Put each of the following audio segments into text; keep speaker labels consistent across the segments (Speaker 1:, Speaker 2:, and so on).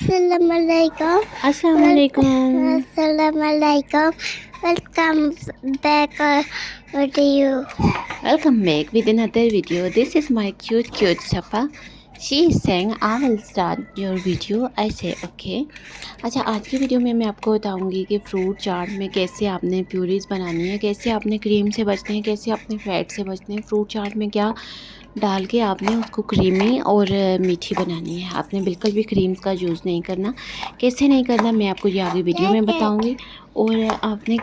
Speaker 1: Assalamualaikum.
Speaker 2: Assalamualaikum.
Speaker 1: Assalamualaikum. Welcome back to you.
Speaker 2: Welcome back with another video. This is my cute Safa. She is saying I will start your video. I say okay. अच्छा, आज की video में मैं आपको बताऊंगी कि fruit चाट में कैसे आपने प्यूरीज बनानी है, कैसे आपने क्रीम से बचते हैं, कैसे आपने फैट से बचते हैं। फ्रूट चाट में क्या डाल के आपने उसको क्रीमी और मीठी बनानी है। आपने बिल्कुल भी क्रीम का यूज़ नहीं करना। कैसे नहीं करना मैं आपको ये आगे वीडियो में बताऊंगी। और आपने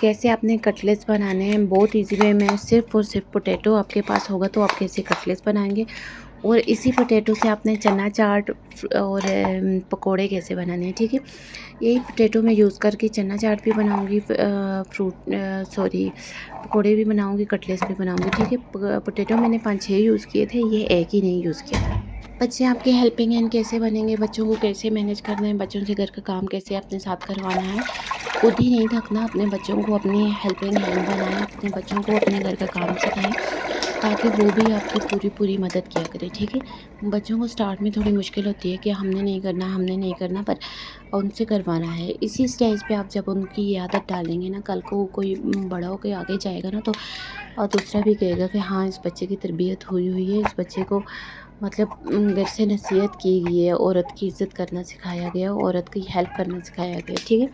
Speaker 2: कैसे आपने कटलेट्स बनाने हैं, बहुत इजी वे में। सिर्फ़ और सिर्फ पोटैटो आपके पास होगा तो आप कैसे कटलेट्स बनाएंगे, और इसी पोटैटो से आपने चना चाट और पकोड़े कैसे बनाने हैं। ठीक है, यही पोटैटो मैं यूज़ करके चना चाट भी बनाऊंगी, पकोड़े भी बनाऊंगी, कटलेट्स भी बनाऊंगी। ठीक है, पोटैटो मैंने 5-6 यूज़ किए थे, ये एक ही नहीं यूज़ किया था। बच्चे आपके हेल्पिंग हैंड कैसे बनेंगे, बच्चों को कैसे मैनेज करना है, बच्चों से घर का काम कैसे अपने साथ करवाना है। खुद ही नहीं थकना, अपने बच्चों को अपनी हेल्पिंग हैंड बनाएं, अपने बच्चों को अपने घर का काम सिखाएं ताकि वो भी आपकी पूरी मदद किया करें। ठीक है, बच्चों को स्टार्ट में थोड़ी मुश्किल होती है कि हमने नहीं करना, पर उनसे करवाना है। इसी स्टेज पे आप जब उनकी ये आदत डालेंगे ना, कल को कोई बड़ा होकर आगे जाएगा ना, तो और दूसरा भी कहेगा कि हाँ, इस बच्चे की तरबियत हुई है, इस बच्चे को मतलब घर से नसीहत की गई है, औरत की इज़्ज़त करना सिखाया गया, औरत की हेल्प करना सिखाया गया। ठीक है,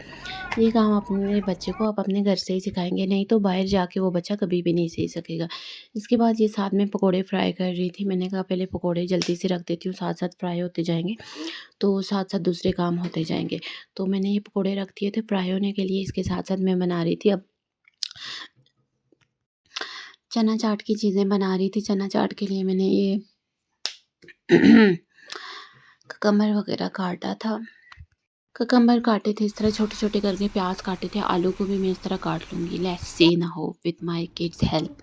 Speaker 2: ये काम अपने बच्चे को आप अपने घर से ही सिखाएंगे, नहीं तो बाहर जाके वो बच्चा कभी भी नहीं सीख सकेगा। इसके बाद ये साथ में पकोड़े फ्राई कर रही थी। मैंने कहा पहले पकोड़े जल्दी से रख देती हूँ, साथ साथ फ्राई होते जाएंगे तो साथ साथ दूसरे काम होते जाएंगे। तो मैंने ये पकोड़े रख दिए थे फ्राई होने के लिए। इसके साथ साथ मैं बना रही थी अब चना चाट की चीज़ें बना रही थी। चना चाट के लिए मैंने ये ककम्बर वगैरह काटा था, ककम्बर काटे थे इस तरह छोटे छोटे करके, प्याज काटे थे, आलू को भी मैं इस तरह काट लूँगी। लेट्स सी ना हो with my kids help.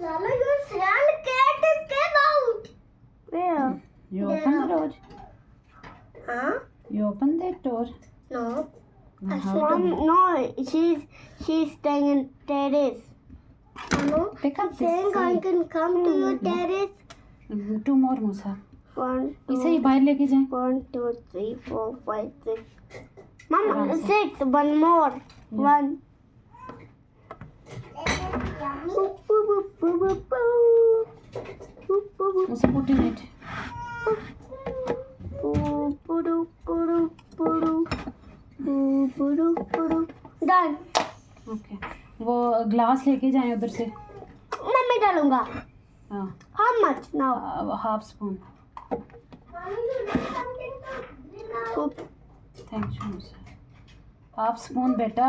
Speaker 1: Lala, your sand cat is came out. Where?
Speaker 2: You open the door.
Speaker 1: Huh?
Speaker 2: You open that door.
Speaker 1: No.
Speaker 2: Mom,
Speaker 1: No, she's staying in terrace. No.
Speaker 2: Pick up this.
Speaker 1: Saying I can come to your terrace.
Speaker 2: 2 more Musa.
Speaker 1: 1, 2,
Speaker 2: इसे ही बाहर लेके जाएं।
Speaker 1: 1, 2, 3, 4, 5, 6. Mama, 6. One more.
Speaker 2: Yeah.
Speaker 1: 1.
Speaker 2: Musa put in it.
Speaker 1: Done.
Speaker 2: Okay, वो glass लेके जाएं उधर से।
Speaker 1: Mummy डालूंगा।
Speaker 2: हाँ,
Speaker 1: How much now?
Speaker 2: Half spoon. Thank you musa. Half spoon बेटा।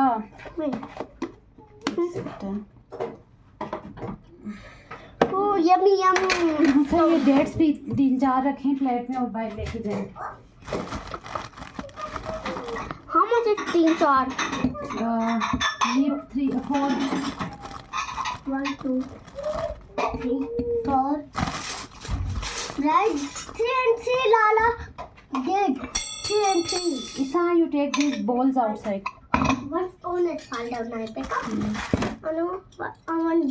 Speaker 1: Oh, yummy, yummy.
Speaker 2: मुसा ये डेट्स भी 3-4 रखें प्लेट में और बाहर लेके जाएं।
Speaker 1: How much is 3, 4?
Speaker 2: ये 3, 4।
Speaker 1: 1, 2, 3, 4. Right? 3 and 3, Lala. Did 3 and 3.
Speaker 2: Isa, you take these balls outside.
Speaker 1: One spoon is fall down. I pick up. Anu, I want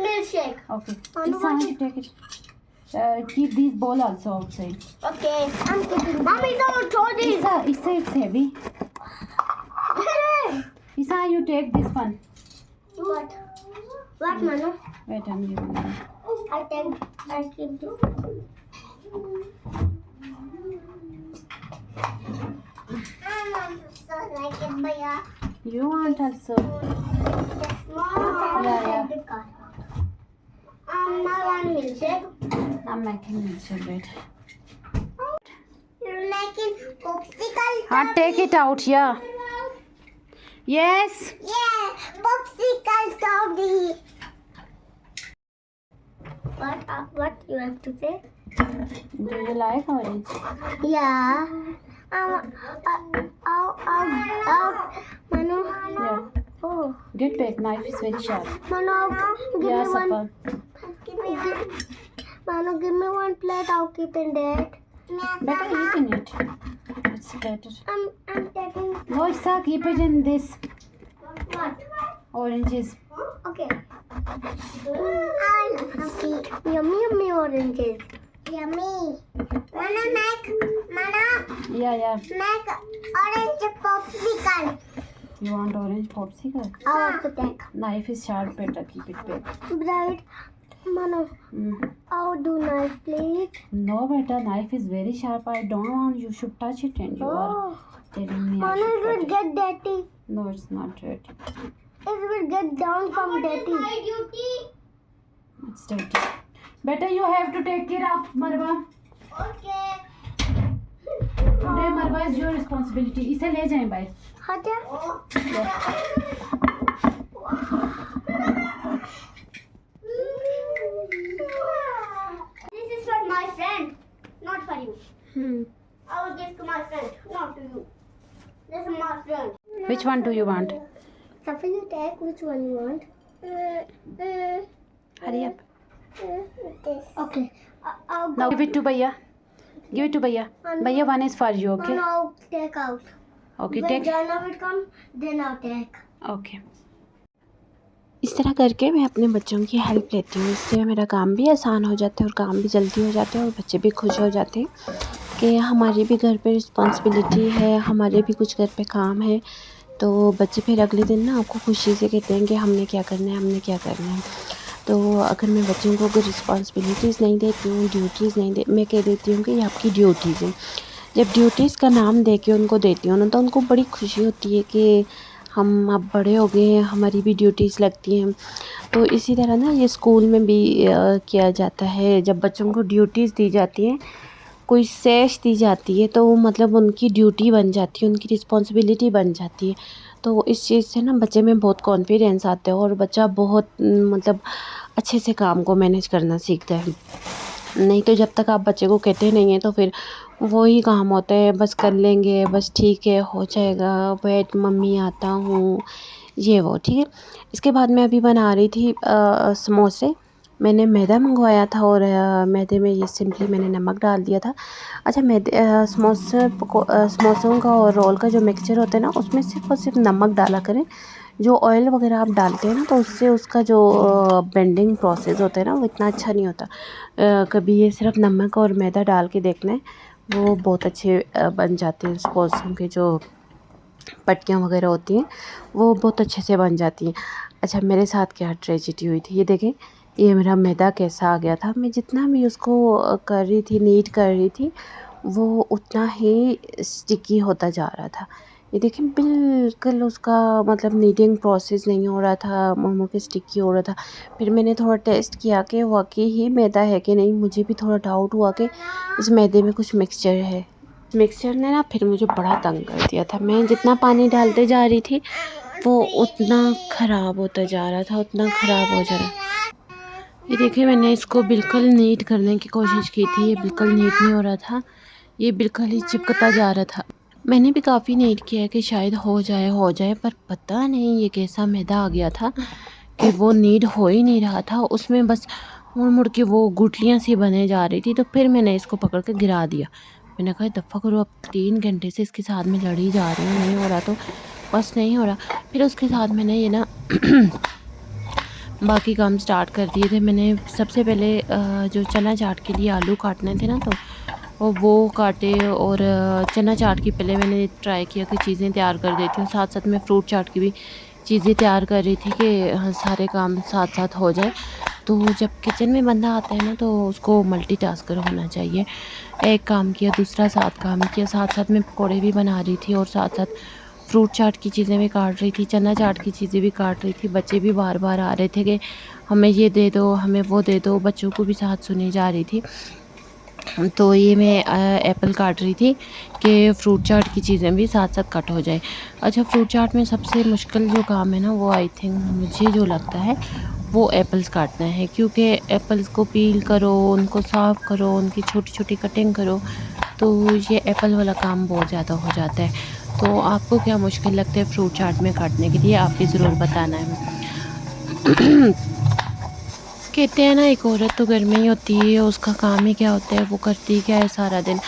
Speaker 1: milkshake.
Speaker 2: Okay.
Speaker 1: Anu,
Speaker 2: Isa, you take it. Keep these ball also outside.
Speaker 1: Okay, I'm cooking. Mommy, don't throw these.
Speaker 2: Isa, it's heavy. Isa, you take this one.
Speaker 1: What? What, Manu?
Speaker 2: Wait, I'm giving you.
Speaker 1: I keep this. Like it, Bhaiya.
Speaker 2: You want also? Yeah.
Speaker 1: Now one milkshake.
Speaker 2: I'm making milkshake. Wait.
Speaker 1: You're making popsicle.
Speaker 2: Take it out, yeah. Yes.
Speaker 1: Yeah, popsicle strawberry. What you have to say?
Speaker 2: Do you like orange?
Speaker 1: Yeah. Manu.
Speaker 2: Yeah.
Speaker 1: Oh.
Speaker 2: Get back. Knife is very sharp.
Speaker 1: Manu, give
Speaker 2: Yeah,
Speaker 1: me one.
Speaker 2: Safa.
Speaker 1: Manu, give me one plate. I'll keep in that.
Speaker 2: Better eat in it. It's better.
Speaker 1: I'm taking.
Speaker 2: No, Isa, keep it in this.
Speaker 1: What?
Speaker 2: Oranges.
Speaker 1: Okay. Yummy, yummy oranges. Yummy. Mana,
Speaker 2: Yeah.
Speaker 1: make orange popsicle.
Speaker 2: You want orange popsicle?
Speaker 1: I want to take.
Speaker 2: Knife is sharp, better keep it back.
Speaker 1: Bright. Mana, I'll do knife, please.
Speaker 2: No, better. Knife is very sharp. I don't want you should touch it, and you are telling me I
Speaker 1: Mana,
Speaker 2: should
Speaker 1: it will
Speaker 2: cut
Speaker 1: get dirty.
Speaker 2: it. No, it's not dirty.
Speaker 1: It will get down from dirty.
Speaker 2: It's dirty. Better you have to take care of Marwa.
Speaker 1: Okay.
Speaker 2: Today Marwa is your responsibility. इसे ले जाएं बाहर.
Speaker 1: Hata. This is for my friend, not for you. I will give to my friend, not to you. This is my friend.
Speaker 2: Which one do you want?
Speaker 1: Safi, you take which one you want.
Speaker 2: Hurry up.
Speaker 1: This. Okay. I'll
Speaker 2: Now give it to Bhaiya. Give it to Bhaiya. Bhaiya, one is for you, okay?
Speaker 1: Now I'll take out.
Speaker 2: Okay,
Speaker 1: When
Speaker 2: take.
Speaker 1: Jana will come, then I'll take.
Speaker 2: Okay. इस तरह करके मैं अपने बच्चों की help लेती हूँ. इससे मेरा काम भी आसान हो जाता है और काम भी जल्दी हो जाता है और बच्चे भी खुश हो जाते हैं कि हमारी भी घर पे रिस्पॉन्सिबिलिटी है, हमारे भी कुछ घर पे काम है. तो बच्चे फिर अगले दिन ना आपको खुशी से कहते हैं कि हमने क्या करना है, हमने क्या करना है. तो अगर मैं बच्चों को रिस्पॉन्सिबिलिटीज़ नहीं देती हूँ, ड्यूटीज़ नहीं मैं कह देती हूँ कि ये आपकी ड्यूटीज़ हैं. जब ड्यूटीज़ का नाम दे के उनको देती हूँ ना, तो उनको बड़ी खुशी होती है कि हम अब बड़े हो गए हैं, हमारी भी ड्यूटीज़ लगती हैं. तो इसी तरह ना ये स्कूल में भी किया जाता है. जब बच्चों को ड्यूटीज़ दी जाती हैं, कोई सेश दी जाती है, तो मतलब उनकी ड्यूटी बन जाती है, उनकी रिस्पॉन्सिबिलिटी बन जाती है. तो इस चीज़ से ना बच्चे में बहुत कॉन्फिडेंस आता है और बच्चा बहुत मतलब अच्छे से काम को मैनेज करना सीखता है. नहीं तो जब तक आप बच्चे को कहते नहीं हैं तो फिर वही काम होता है, बस कर लेंगे, बस ठीक है हो जाएगा, वेट मम्मी आता हूँ, ये वो ठीक है. इसके बाद मैं अभी बना रही थी समोसे. मैंने मैदा मंगवाया था और मैदे में ये सिंपली मैंने नमक डाल दिया था. अच्छा, समोसों का और रोल का जो मिक्सचर होता है ना, उसमें सिर्फ और सिर्फ नमक डाला करें. जो ऑयल वगैरह आप डालते हैं ना, तो उससे उसका जो बेंडिंग प्रोसेस होता है ना, वो इतना अच्छा नहीं होता. कभी ये सिर्फ नमक और मैदा डाल के देखना है, वो बहुत अच्छे बन जाते हैं. समोसों के जो पट्टियाँ वगैरह होती हैं वो बहुत अच्छे से बन जाती हैं. अच्छा, मेरे साथ क्या ट्रेजेडी हुई थी, ये देखें. ये मेरा मैदा कैसा आ गया था. मैं जितना भी उसको कर रही थी, नीट कर रही थी, वो उतना ही स्टिकी होता जा रहा था. ये देखें, बिल्कुल उसका मतलब नीडिंग प्रोसेस नहीं हो रहा था, मोमो के स्टिकी हो रहा था. फिर मैंने थोड़ा टेस्ट किया कि वाकई ही मैदा है कि नहीं. मुझे भी थोड़ा डाउट हुआ कि इस मैदे में कुछ मिक्सचर है. मिक्सचर ने ना फिर मुझे बड़ा तंग कर दिया था. मैं जितना पानी डालते जा रही थी वो उतना ख़राब होता जा रहा था, उतना ख़राब हो जा रहा. ये देखिए, मैंने इसको बिल्कुल नीट करने की कोशिश की थी, ये बिल्कुल नीट नहीं हो रहा था, ये बिल्कुल ही चिपकता जा रहा था. मैंने भी काफ़ी नीट किया कि शायद हो जाए, पर पता नहीं ये कैसा मैदा आ गया था कि वो नीट हो ही नहीं रहा था. उसमें बस मुड़ के वो गुठलियाँ सी बने जा रही थी. तो फिर मैंने इसको पकड़ के गिरा दिया. मैंने कहा दफ़ा करो, अब 3 घंटे से इसके साथ में लड़ी जा रही हूँ, नहीं हो रहा तो बस नहीं हो रहा. फिर उसके साथ मैंने ये ना बाकी काम स्टार्ट कर दिए थे. मैंने सबसे पहले जो चना चाट के लिए आलू काटने थे ना, तो वो काटे. और चना चाट की पहले मैंने ट्राई किया कि चीज़ें तैयार कर देती हूँ, साथ साथ में फ्रूट चाट की भी चीज़ें तैयार कर रही थी कि सारे काम साथ साथ हो जाए. तो जब किचन में बंदा आता है ना, तो उसको मल्टीटास्कर होना चाहिए. एक काम किया, दूसरा साथ काम किया, साथ में पकौड़े भी बना रही थी और साथ साथ फ्रूट चाट की चीज़ें भी काट रही थी, चना चाट की चीज़ें भी काट रही थी. बच्चे भी बार बार आ रहे थे कि हमें ये दे दो, हमें वो दे दो. बच्चों को भी साथ सुनी जा रही थी. तो ये मैं एप्पल काट रही थी कि फ्रूट चाट की चीज़ें भी साथ साथ कट हो जाए. अच्छा, फ्रूट चाट में सबसे मुश्किल जो काम है ना, वो आई थिंक मुझे जो लगता है वो एप्पल्स काटना है. क्योंकि एप्पल्स को पील करो, उनको साफ़ करो, उनकी छोटी छोटी कटिंग करो, तो ये एप्पल वाला काम बहुत ज़्यादा हो जाता है. तो आपको क्या मुश्किल लगता है फ्रूट चाट में काटने के लिए, आप भी ज़रूर बताना है. कहते हैं ना, एक औरत तो घर में ही होती है, उसका काम ही क्या होता है, वो करती क्या है सारा दिन.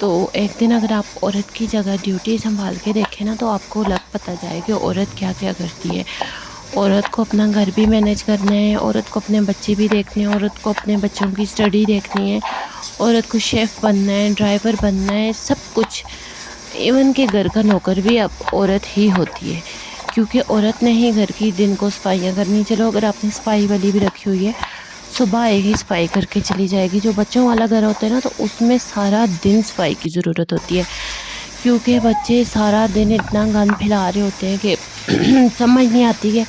Speaker 2: तो एक दिन अगर आप औरत की जगह ड्यूटी संभाल के देखें ना, तो आपको पता जाए कि औरत क्या क्या करती है. औरत को अपना घर भी मैनेज करना है, औरत को अपने बच्चे भी देखने हैं, औरत को अपने बच्चों की स्टडी देखनी है, औरत को शेफ़ बनना है, ड्राइवर बनना है, सब कुछ। इवन के घर का नौकर भी अब औरत ही होती है, क्योंकि औरत ने ही घर की दिन को सफाइयाँ करनी। चलो अगर आपने सफाई वाली भी रखी हुई है, सुबह आएगी सफाई करके चली जाएगी। जो बच्चों वाला घर होता है ना, तो उसमें सारा दिन सफाई की ज़रूरत होती है, क्योंकि बच्चे सारा दिन इतना गंद फैला रहे होते हैं कि समझ नहीं आती है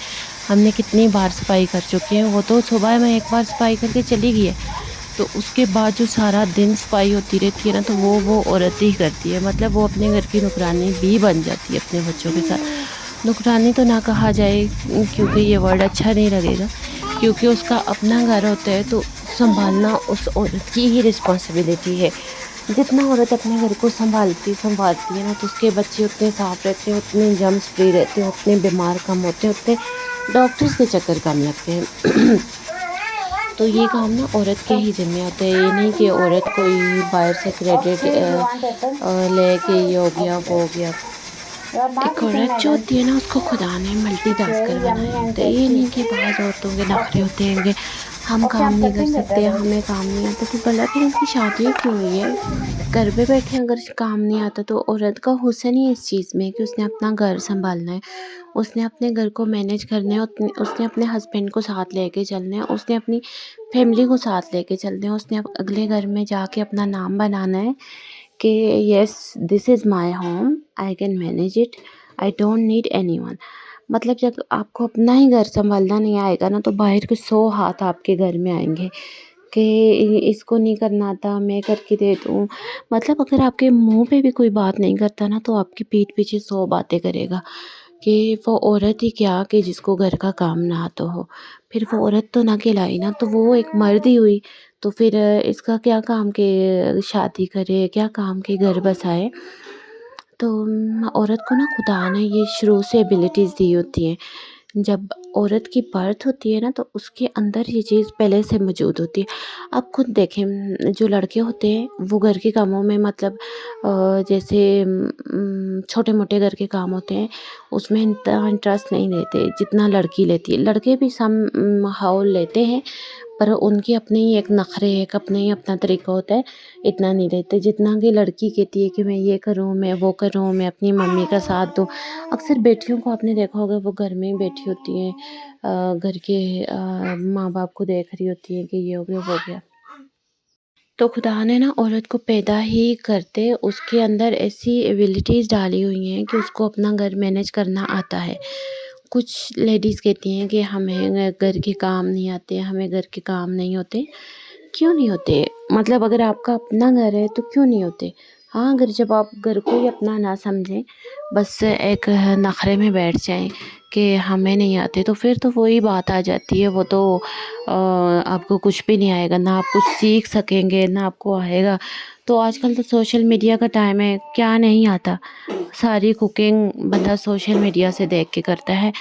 Speaker 2: हमने कितनी बार सफाई कर चुके हैं। वो तो सुबह में एक बार सफाई करके चली गई है, तो उसके बाद जो सारा दिन सफाई होती रहती है ना, तो वो औरत ही करती है। मतलब वो अपने घर की नौकरानी भी बन जाती है अपने बच्चों के साथ। नौकरानी तो ना कहा जाए, क्योंकि ये वर्ड अच्छा नहीं लगेगा, क्योंकि उसका अपना घर होता है, तो संभालना उस औरत की ही रिस्पॉन्सिबिलिटी है। जितना औरत अपने घर को संभालती है ना, तो उसके बच्चे उतने साफ़ रहते हैं, उतने जर्म्स फ्री रहते हैं, उतने बीमार कम होते हैं, उतने डॉक्टर्स के चक्कर कम लगते हैं। तो ये काम ना औरत के ही ज़िम्मे होते हैं। ये नहीं कि औरत कोई बाहर से क्रेडिट लेके ये हो गया वो हो गया। एक औरत जो होती है ना, उसको खुदा ने मल्टीटास्कर बनाया होता है। ये नहीं कि बाज़ औरतों के नखरे होते हैं कि हम काम नहीं कर सकते, हमें काम नहीं आता। तो भला फिर इनकी शादी क्यों हुई है? घर पे बैठे अगर काम नहीं आता, तो औरत का हुस्न ही इस चीज़ में है कि उसने अपना घर संभालना है, उसने अपने घर को मैनेज करना है, उसने अपने हस्बैंड को साथ लेके चलना है, उसने अपनी फैमिली को साथ लेके चलना है, उसने अगले घर में जाके अपना नाम बनाना है कि yes, this is my home, I can manage it, I don't need anyone. मतलब जब आपको अपना ही घर संभालना नहीं आएगा ना, तो बाहर के 100 हाथ आपके घर में आएंगे कि इसको नहीं करना आता, मैं करके दे दूँ। मतलब अगर आपके मुंह पे भी कोई बात नहीं करता ना, तो आपकी पीठ पीछे 100 बातें करेगा कि वो औरत ही क्या कि जिसको घर का काम ना आता हो। फिर वो औरत तो ना कहलाई ना, तो वो एक मर्द ही हुई। तो फिर इसका क्या काम के शादी करे, क्या काम के घर बसाए। तो औरत को ना खुदा ने ये शुरू से एबिलिटीज़ दी होती हैं। जब औरत की बर्थ होती है ना, तो उसके अंदर ये चीज़ पहले से मौजूद होती है। आप खुद देखें, जो लड़के होते हैं वो घर के कामों में मतलब जैसे छोटे-मोटे घर के काम होते हैं, उसमें इतना इंटरेस्ट नहीं लेते जितना लड़की लेती है। लड़के भी सम हाउ लेते हैं, पर उनकी अपनी ही एक नखरे है, एक अपना ही अपना तरीका होता है, इतना नहीं लेते जितना कि लड़की कहती है कि मैं ये करूँ, मैं वो करूँ, मैं अपनी मम्मी का साथ दूँ। अक्सर बेटियों को आपने देखा होगा, वो घर में ही बैठी होती हैं, घर के माँ बाप को देख रही होती हैं कि ये हो गया वो हो गया। तो खुदा ने ना औरत को पैदा ही करते उसके अंदर ऐसी एबिलिटीज़ डाली हुई हैं कि उसको अपना घर मैनेज करना आता है। कुछ लेडीज़ कहती हैं कि हमें घर के काम नहीं आते, हमें घर के काम नहीं होते। क्यों नहीं होते? मतलब अगर आपका अपना घर है तो क्यों नहीं होते? हाँ, अगर जब आप घर को ही अपना ना समझें, बस एक नखरे में बैठ जाएँ कि हमें नहीं आते, तो फिर तो वही बात आ जाती है। वो तो आपको कुछ भी नहीं आएगा, ना आप कुछ सीख सकेंगे, ना आपको आएगा। तो आजकल तो सोशल मीडिया का टाइम है, क्या नहीं आता? सारी कुकिंग बंदा सोशल मीडिया से देख के करता है।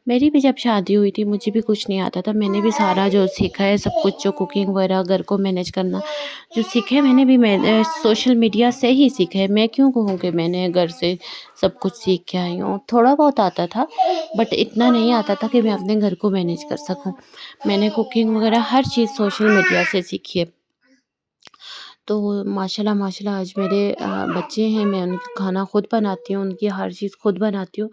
Speaker 2: मेरी भी जब शादी हुई थी, मुझे भी कुछ नहीं आता था। मैंने भी सारा जो सीखा है, सब कुछ जो कुकिंग वगैरह, घर को मैनेज करना, जो सीखा है मैंने भी सोशल मीडिया से ही सीखा है। मैं क्यों कहूँ कि मैंने घर से सब कुछ सीख के आई हूँ। थोड़ा बहुत आता था, बट इतना नहीं आता था कि मैं अपने घर को मैनेज कर सकूँ। मैंने कुकिंग वगैरह हर चीज़ सोशल मीडिया से सीखी है। तो माशाल्लाह माशाल्लाह आज मेरे बच्चे हैं, मैं उनका खाना खुद बनाती हूँ, उनकी हर चीज़ खुद बनाती हूँ।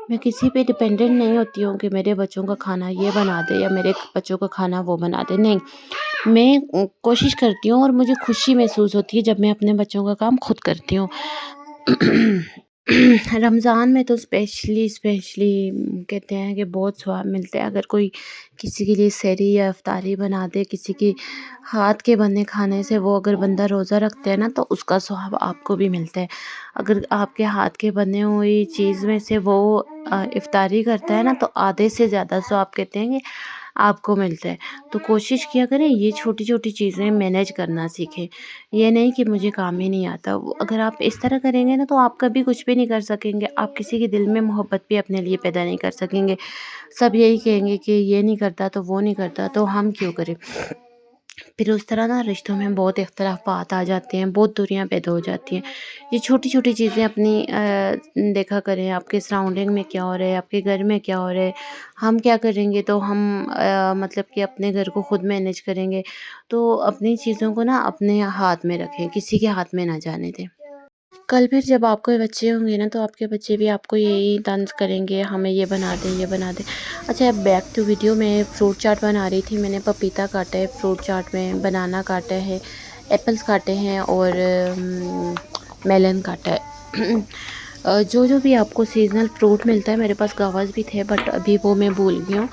Speaker 2: मैं किसी पे डिपेंडेंट नहीं होती हूँ कि मेरे बच्चों का खाना ये बना दे या मेरे बच्चों का खाना वो बना दे, नहीं। मैं कोशिश करती हूँ और मुझे खुशी महसूस होती है जब मैं अपने बच्चों का काम खुद करती हूँ। रमज़ान में तो स्पेशली कहते हैं कि बहुत सवाब मिलते हैं। अगर कोई किसी के लिए सहरी या इफ्तारी बना दे, किसी के हाथ के बने खाने से वो अगर बंदा रोज़ा रखता है ना, तो उसका सवाब आपको भी मिलता है। अगर आपके हाथ के बने हुई चीज़ में से वो इफ्तारी करता है ना, तो आधे से ज़्यादा सवाब कहते हैं कि आपको मिलता है। तो कोशिश किया करें ये छोटी-छोटी चीज़ें मैनेज करना सीखें। ये नहीं कि मुझे काम ही नहीं आता। वो अगर आप इस तरह करेंगे ना, तो आप कभी कुछ भी नहीं कर सकेंगे। आप किसी के दिल में मोहब्बत भी अपने लिए पैदा नहीं कर सकेंगे। सब यही कहेंगे कि ये नहीं करता तो वो नहीं करता, तो हम क्यों करें? फिर उस तरह ना रिश्तों में बहुत इख्तलाफात आ जाते हैं, बहुत दूरियां पैदा हो जाती हैं। ये छोटी छोटी चीज़ें अपनी देखा करें, आपके सराउंडिंग में क्या हो रहा है, आपके घर में क्या हो रहा है, हम क्या करेंगे तो हम मतलब कि अपने घर को खुद मैनेज करेंगे। तो अपनी चीज़ों को ना अपने हाथ में रखें, किसी के हाथ में ना जाने दें। कल फिर जब आपके बच्चे होंगे ना, तो आपके बच्चे भी आपको यही तंज करेंगे, हमें ये बना दें, ये बना दें। अच्छा, अब बैक टू वीडियो। मैं फ्रूट चाट बना रही थी। मैंने पपीता काटा है फ्रूट चाट में, बनाना काटा है, एप्पल्स काटे हैं और मेलन काटा है। जो भी आपको सीज़नल फ्रूट मिलता है, मेरे पास गवास भी थे बट अभी वो मैं भूल गई हूँ।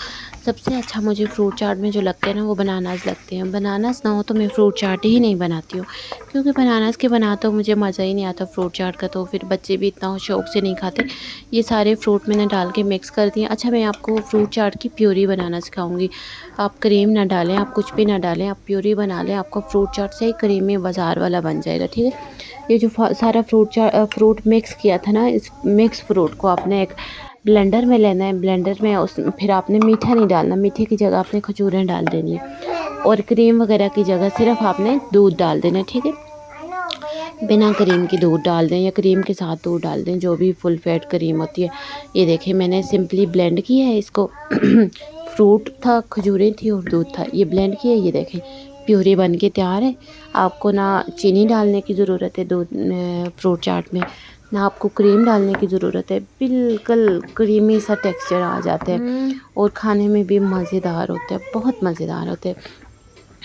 Speaker 2: सबसे अच्छा मुझे फ्रूट चाट में जो लगते हैं ना, वो बनानास लगते हैं। बनानास ना हो तो मैं फ्रूट चाट ही नहीं बनाती हूँ, क्योंकि बनानास के बनाते हो मुझे मज़ा ही नहीं आता फ्रूट चाट का, तो फिर बच्चे भी इतना शौक से नहीं खाते। ये सारे फ्रूट मैंने डाल के मिक्स कर दिए। अच्छा, मैं आपको फ्रूट चाट की प्यूरी बनाना सिखाऊंगी। आप क्रीम ना डालें, आप कुछ भी ना डालें, आप प्यूरी बना लें, आपका फ्रूट चाट से ही क्रीमी बाज़ार वाला बन जाएगा। ठीक है, ये जो सारा फ्रूट मिक्स किया था ना, इस मिक्स फ्रूट को आपने एक ब्लेंडर में लेना है। ब्लेंडर में उस फिर आपने मीठा नहीं डालना, मीठे की जगह आपने खजूरें डाल देनी है, और क्रीम वगैरह की जगह सिर्फ आपने दूध डाल देना है। ठीक है, बिना क्रीम की दूध डाल दें या क्रीम के साथ दूध डाल दें, जो भी फुल फैट क्रीम होती है। ये देखिए, मैंने सिंपली ब्लेंड किया है इसको। फ्रूट था, खजूरें थी और दूध था, ये ब्लेंड किया। ये देखें, प्यूरी बन के तैयार है। आपको ना चीनी डालने की ज़रूरत है दूध फ्रूट चाट में, ना आपको क्रीम डालने की ज़रूरत है। बिल्कुल क्रीमी सा टेक्सचर आ जाता है और खाने में भी मज़ेदार होता है, बहुत मज़ेदार होते हैं।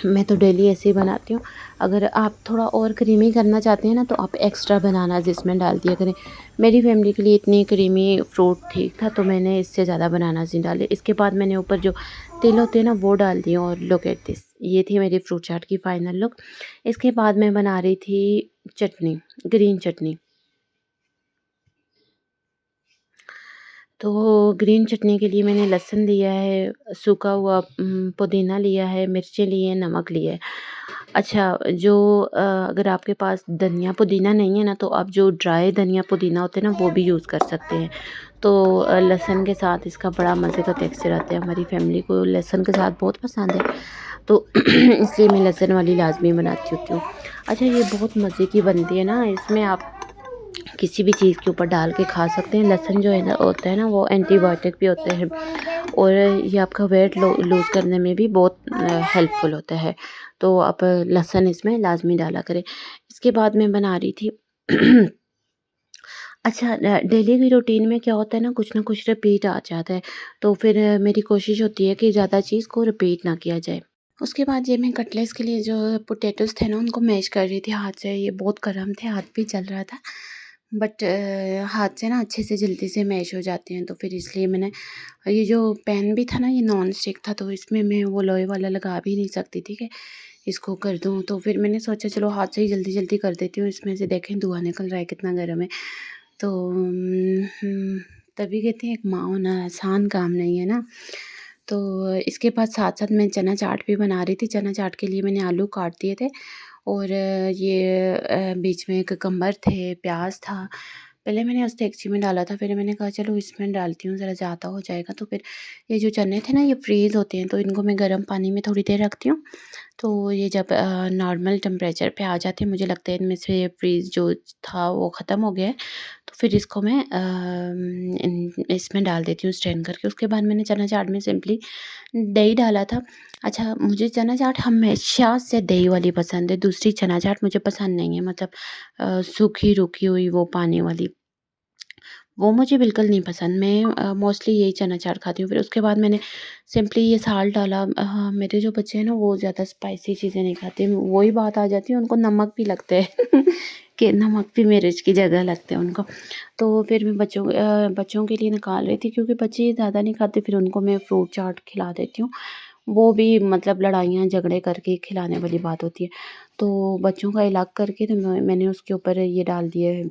Speaker 2: मैं तो डेली ऐसे ही बनाती हूँ। अगर आप थोड़ा और क्रीमी करना चाहते हैं ना, तो आप एक्स्ट्रा बनानास इसमें डाल दिया करें। मेरी फैमिली के लिए इतनी क्रीमी फ्रूट ठीक था, तो मैंने इससे ज़्यादा बनानास नहीं डाले। इसके बाद मैंने ऊपर जो तिल होते हैं ना, वो डाल दिए। और लुक एट दिस, ये थी मेरी फ्रूट चाट की फ़ाइनल लुक। इसके बाद मैं बना रही थी चटनी, ग्रीन चटनी। तो ग्रीन चटनी के लिए मैंने लहसुन लिया है, सूखा हुआ पुदीना लिया है, मिर्चें ली हैं, नमक लिया है। अच्छा, जो अगर आपके पास धनिया पुदीना नहीं है ना, तो आप जो ड्राई धनिया पुदीना होते हैं ना, वो भी यूज़ कर सकते हैं। तो लहसुन के साथ इसका बड़ा मज़े का टेक्सचर आता है। हमारी फैमिली को लहसुन के साथ बहुत पसंद है, तो इसलिए मैं लहसुन वाली लाज़मी बनाती होती हूँ। अच्छा, ये बहुत मज़े की बनती है ना, इसमें आप किसी भी चीज़ के ऊपर डाल के खा सकते हैं। लहसुन जो है ना, होता है ना, वो एंटीबायोटिक भी होते हैं, और ये आपका वेट लूज़ करने में भी बहुत हेल्पफुल होता है। तो आप लहसुन इसमें लाज़मी डाला करें। इसके बाद मैं बना रही थी। अच्छा, डेली की रूटीन में क्या होता है ना, कुछ ना कुछ रिपीट आ जाता है, तो फिर मेरी कोशिश होती है कि ज़्यादा चीज़ को रिपीट ना किया जाए। उसके बाद ये मैं कटलेट्स के लिए जो पोटैटोज़ थे ना, उनको मैश कर रही थी हाथ से। ये बहुत गर्म थे, हाथ भी जल रहा था, बट हाथ से ना अच्छे से जल्दी से मैश हो जाते हैं, तो फिर इसलिए मैंने ये जो पैन भी था ना, ये नॉन स्टिक था, तो इसमें मैं वो लोहे वाला लगा भी नहीं सकती थी कि इसको कर दूँ। तो फिर मैंने सोचा चलो हाथ से ही जल्दी जल्दी कर देती हूँ। इसमें से देखें धुआँ निकल रहा है, कितना गर्म है। तो तभी कहते हैं एक माँ होना आसान काम नहीं है ना। तो इसके बाद साथ-साथ मैं चना चाट भी बना रही थी। चना चाट के लिए मैंने आलू काट दिए थे, और ये बीच में ककम्बर थे, प्याज़ था। पहले मैंने उस देगची में डाला था, फिर मैंने कहा चलो इसमें डालती हूँ, ज़रा ज़्यादा हो जाएगा। तो फिर ये जो चने थे ना, ये फ्रीज़ होते हैं, तो इनको मैं गर्म पानी में थोड़ी देर रखती हूँ। तो ये जब नॉर्मल टेम्परेचर पे आ जाते हैं, मुझे लगता है इनमें से फ्रीज़ जो था वो ख़त्म हो गया है, तो फिर इसको मैं इसमें डाल देती हूँ स्ट्रेन करके। उसके बाद मैंने चना चाट में सिंपली दही डाला था। अच्छा, मुझे चना चाट हमेशा से दही वाली पसंद है, दूसरी चना चाट मुझे पसंद नहीं है, मतलब सूखी रुकी हुई वो पानी वाली, वो मुझे बिल्कुल नहीं पसंद। मैं मोस्टली यही चना चाट खाती हूँ। फिर उसके बाद मैंने सिंपली ये साल्ट डाला। मेरे जो बच्चे हैं ना, वो ज़्यादा स्पाइसी चीज़ें नहीं खाते। वही बात आ जाती है, उनको नमक भी लगता है कि नमक भी मिर्च की जगह लगते हैं उनको। तो फिर मैं बच्चों के लिए निकाल रही थी, क्योंकि बच्चे ज़्यादा नहीं खाते, फिर उनको मैं फ्रूट चाट खिला देती हूँ। वो भी मतलब लड़ाइयाँ झगड़े करके खिलाने वाली बात होती है। तो बच्चों का अलग करके तो मैंने उसके ऊपर ये डाल दिए,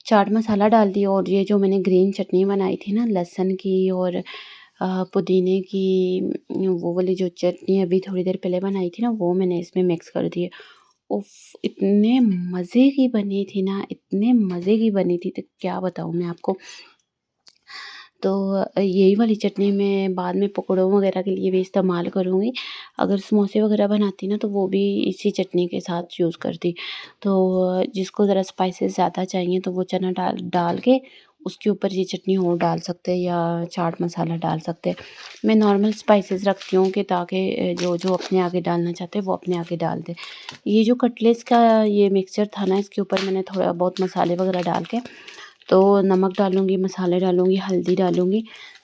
Speaker 2: चाट मसाला डाल दिया, और ये जो मैंने ग्रीन चटनी बनाई थी ना लहसुन की और पुदीने की, वो वाली जो चटनी अभी थोड़ी देर पहले बनाई थी ना, वो मैंने इसमें मिक्स कर दी है। उफ़! इतने मज़े की बनी थी ना, इतने मज़े की बनी थी, तो क्या बताऊँ मैं आपको। तो यही वाली चटनी मैं बाद में पकौड़ों वगैरह के लिए भी इस्तेमाल करूँगी। अगर समोसे वगैरह बनाती ना तो वो भी इसी चटनी के साथ यूज़ करती। तो जिसको ज़रा स्पाइसेस ज़्यादा चाहिए तो वो चना डाल डाल के उसके ऊपर ये चटनी और डाल सकते हैं या चाट मसाला डाल सकते हैं। मैं नॉर्मल स्पाइसेस रखती हूँ कि ताकि जो जो अपने आगे डालना चाहते हैं वो अपने आगे डाल दें। ये जो कटलेट्स का ये मिक्सचर था ना, इसके ऊपर मैंने थोड़ा बहुत मसाले वगैरह डाल के, तो नमक डालूँगी, मसाले डालूँगी, हल्दी डालूँगी।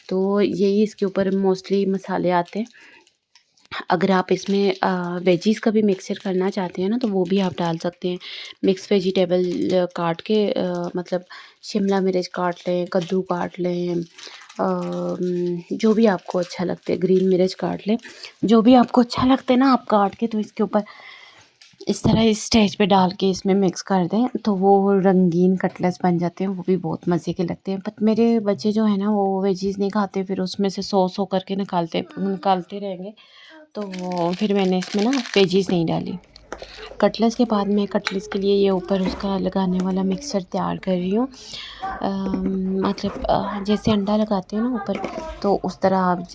Speaker 2: तो यही इसके ऊपर मोस्टली मसाले आते हैं। अगर आप इसमें वेजीज़ का भी मिक्सचर करना चाहते हैं ना तो वो भी आप डाल सकते हैं। मिक्स वेजिटेबल काट के मतलब शिमला मिर्च काट लें, कद्दू काट लें, जो भी आपको अच्छा लगता है, ग्रीन मिर्च काट लें। जो भी आपको अच्छा लगता है ना आप काट के तो इसके ऊपर इस तरह इस स्टेज पे डाल के इसमें मिक्स कर दें तो वो रंगीन कटलेट्स बन जाते हैं। वो भी बहुत मज़े के लगते हैं। बट मेरे बच्चे जो है ना वो वेजीज़ नहीं खाते, फिर उसमें से सौ करके निकालते रहेंगे। तो फिर मैंने इसमें ना वेजीज़ नहीं डाली। कटलेट्स के बाद मैं कटलेट्स के लिए ये ऊपर उसका लगाने वाला मिक्सचर तैयार कर रही हूँ। मतलब जैसे अंडा लगाते हो ना ऊपर, तो उस तरह आप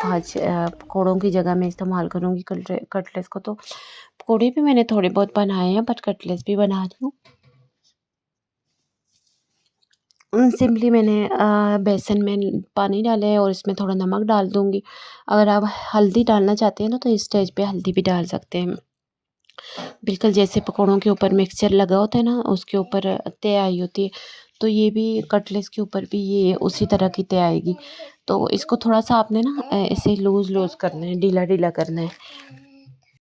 Speaker 2: 5 पकौड़ों की जगह मैं इस्तेमाल करूँगी कटलेट्स को। तो पकौड़े भी मैंने थोड़े बहुत बनाए हैं बट कटलेट्स भी बना रही हूँ। सिंपली मैंने बेसन में पानी डाला है और इसमें थोड़ा नमक डाल दूँगी। अगर आप हल्दी डालना चाहते हैं ना तो इस स्टेज पे हल्दी भी डाल सकते हैं। बिल्कुल जैसे पकौड़ों के ऊपर मिक्सचर लगा होता है ना, उसके ऊपर तय आई होती है, तो ये भी कटलेट्स के ऊपर भी ये उसी तरह की तय आएगी। तो इसको थोड़ा-सा आपने ना ऐसे लूज़-लूज़ करना है, ढीला-ढीला करना है।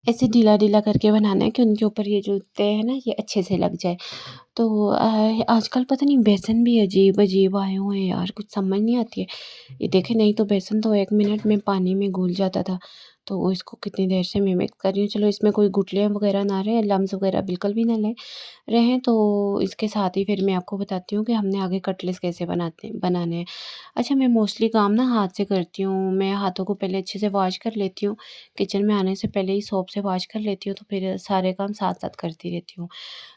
Speaker 2: ऐसे ढीला-ढीला करके बनाना है कि उनके ऊपर ये जो तय है ना, ये अच्छे से लग जाए। तो आजकल पता नहीं बेसन भी अजीब-अजीब आए हुए हैं यार, कुछ समझ नहीं आती है। ये देखें, नहीं तो बेसन तो 1 मिनट में पानी में घुल जाता था। तो इसको कितनी देर से मैं मिक्स कर रही हूँ। चलो इसमें कोई गुठलियाँ वगैरह ना रहें, लम्स वगैरह बिल्कुल भी ना रहें। तो इसके साथ ही फिर मैं आपको बताती हूँ कि हमने आगे कटलेट्स कैसे बनाने हैं। अच्छा, मैं मोस्टली काम ना हाथ से करती हूँ। मैं हाथों को पहले अच्छे से वॉश कर लेती हूँ। किचन में आने से पहले ही सोप से वॉश कर लेती हूँ, तो फिर सारे काम साथ-साथ करती रहती हूँ।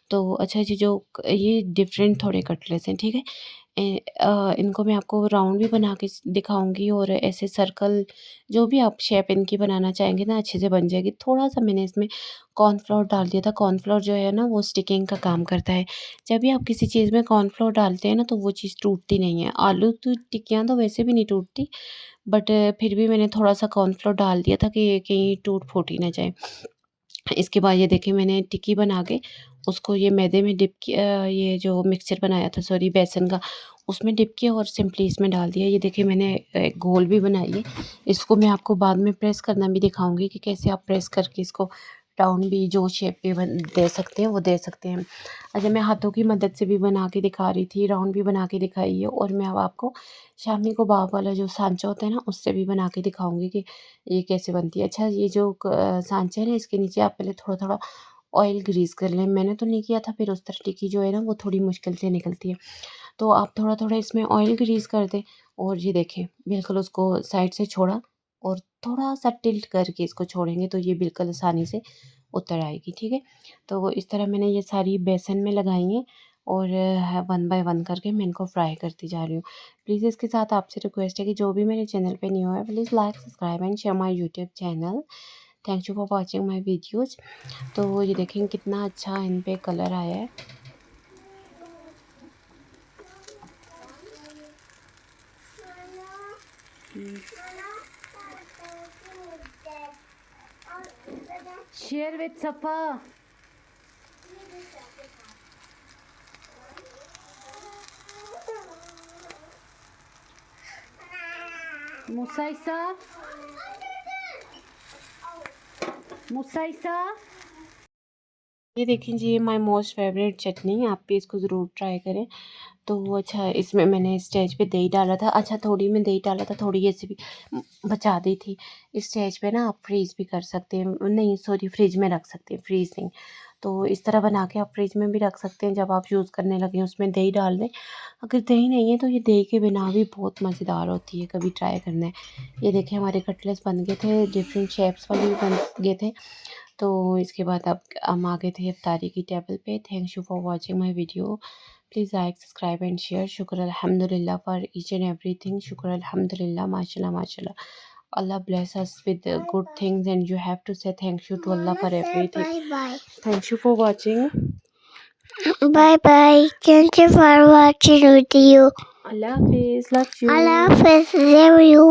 Speaker 2: तो अच्छा जी, जो ये डिफरेंट थोड़े कटलेट्स हैं, ठीक है? इनको मैं आपको राउंड भी बना के दिखाऊंगी और ऐसे सर्कल, जो भी आप शेप इनकी बनाना चाहेंगे ना अच्छे से बन जाएगी। थोड़ा सा मैंने इसमें कॉर्नफ्लोर डाल दिया था। कॉर्नफ्लोर जो है ना वो स्टिकिंग का काम करता है। जब भी आप किसी चीज़ में कॉर्नफ्लोर डालते हैं ना तो वो चीज़ टूटती नहीं है। आलू तो टिक्कियाँ तो वैसे भी नहीं टूटती, बट फिर भी मैंने थोड़ा सा कॉर्नफ्लोर डाल दिया था कि कहीं टूट फूट ही ना जाए। इसके बाद ये देखिए, मैंने टिक्की बना के उसको ये मैदे में डिप किया, ये जो मिक्सचर बनाया था, सॉरी बेसन का, उसमें डिप किया और सिंपली इसमें डाल दिया। ये देखिए, मैंने एक गोल भी बनाई है। इसको मैं आपको बाद में प्रेस करना भी दिखाऊंगी कि कैसे आप प्रेस करके इसको राउंड भी जो शेप के दे सकते हैं वो दे सकते हैं। अच्छा, मैं हाथों की मदद से भी बना के दिखा रही थी, राउंड भी बना के दिखाई है, और मैं अब आपको शामी कबाब वाला जो सांचा होता है ना उससे भी बना के दिखाऊंगी कि ये कैसे बनती है। अच्छा, ये जो सांचा है ना, इसके नीचे आप पहले थोड़ा-थोड़ा ऑयल ग्रीस कर लें। मैंने तो नहीं किया था, फिर उस तरह टिक्की जो है ना वो थोड़ी मुश्किल से निकलती है। तो आप थोड़ा-थोड़ा इसमें ऑयल ग्रीस कर दें और ये देखें, बिल्कुल उसको साइड से छोड़ा और थोड़ा-सा टिल्ट करके इसको छोड़ेंगे तो ये बिल्कुल आसानी से उतर आएगी, ठीक है? तो इस तरह मैंने ये सारी बेसन में लगाई हैं और वन बाय वन करके मैं इनको फ्राई करती जा रही हूँ। प्लीज़ इसके साथ आपसे रिक्वेस्ट है कि जो भी मेरे चैनल पे न्यू है, please like, subscribe and share my YouTube channel. Thank you for watching my videos. तो ये देखें कितना अच्छा इन पे कलर आया है। शेयर विद सफ़ा। मुसाइसा, मुसाइसा। ये देखें जी, माय मोस्ट फेवरेट चटनी, आप भी इसको ज़रूर ट्राई करें। तो अच्छा, इसमें मैंने स्टेज पे दही डाला था। अच्छा, थोड़ी में दही डाला था, थोड़ी ऐसे भी बचा दी थी। इस स्टेज पे ना आप फ्रीज़ भी कर सकते हैं, नहीं सॉरी, फ्रिज में रख सकते हैं, फ्रीज़ नहीं। तो इस तरह बना के आप फ्रिज में भी रख सकते हैं। जब आप यूज़ करने लगे उसमें दही डाल दें। अगर दही नहीं है तो ये दही के बिना भी बहुत मज़ेदार होती है, कभी ट्राई करना है। ये देखिए, हमारे कटलेट्स बन गए थे, डिफरेंट शेप्स वाले भी बन गए थे। तो इसके बाद अब हम आ गए थे इफ्तारी की टेबल पे। Thanks you for watching my video. Please like, subscribe and share. Shukr alhamdulillah for each and everything. Shukr alhamdulillah, mashallah, mashallah. Allah bless us with good things, and you have to say thank you to Allah for everything.
Speaker 1: Bye
Speaker 2: Thank you for watching.
Speaker 1: bye. Bye. Thank you for watching with you.
Speaker 2: Allah Hafiz. Love you.
Speaker 1: Allah Hafiz. Love you.